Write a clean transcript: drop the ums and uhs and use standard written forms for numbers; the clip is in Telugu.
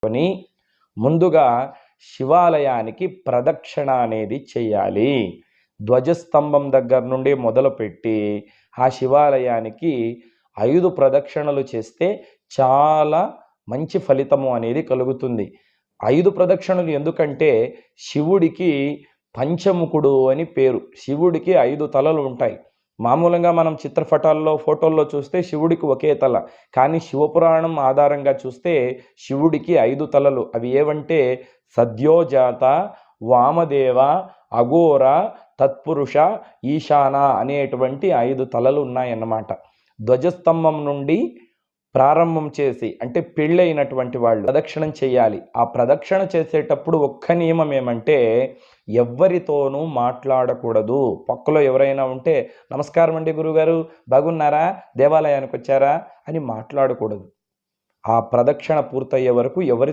కొని ముందుగా శివాలయానికి ప్రదక్షిణ అనేది చేయాలి. ధ్వజస్తంభం దగ్గర నుండి మొదలుపెట్టి ఆ శివాలయానికి 5 ప్రదక్షిణలు చేస్తే చాలా మంచి ఫలితము అనేది కలుగుతుంది. 5 ప్రదక్షిణలు ఎందుకంటే శివుడికి పంచముఖుడు అని పేరు. శివుడికి 5 తలలు ఉంటాయి. మామూలుగా మనం చిత్రపటాల్లో ఫోటోల్లో చూస్తే శివుడికి ఒకే తల, కానీ శివపురాణం ఆధారంగా చూస్తే శివుడికి 5 తలలు. అవి ఏవంటే సద్యోజాత, వామదేవ, అఘోర, తత్పురుష, ఈశాన అనేటువంటి 5 తలలు ఉన్నాయన్నమాట. ధ్వజస్తంభం నుండి ప్రారంభం చేసి అంటే పెళ్ళైనటువంటి వాళ్ళు ప్రదక్షిణం చేయాలి. ఆ ప్రదక్షిణ చేసేటప్పుడు ఒక్క నియమం ఏమంటే ఎవ్వరితోనూ మాట్లాడకూడదు. పక్కలో ఎవరైనా ఉంటే నమస్కారం అండి గురుగారు, బాగున్నారా, దేవాలయానికి వచ్చారా అని మాట్లాడకూడదు. ఆ ప్రదక్షిణ పూర్తయ్యే వరకు ఎవరి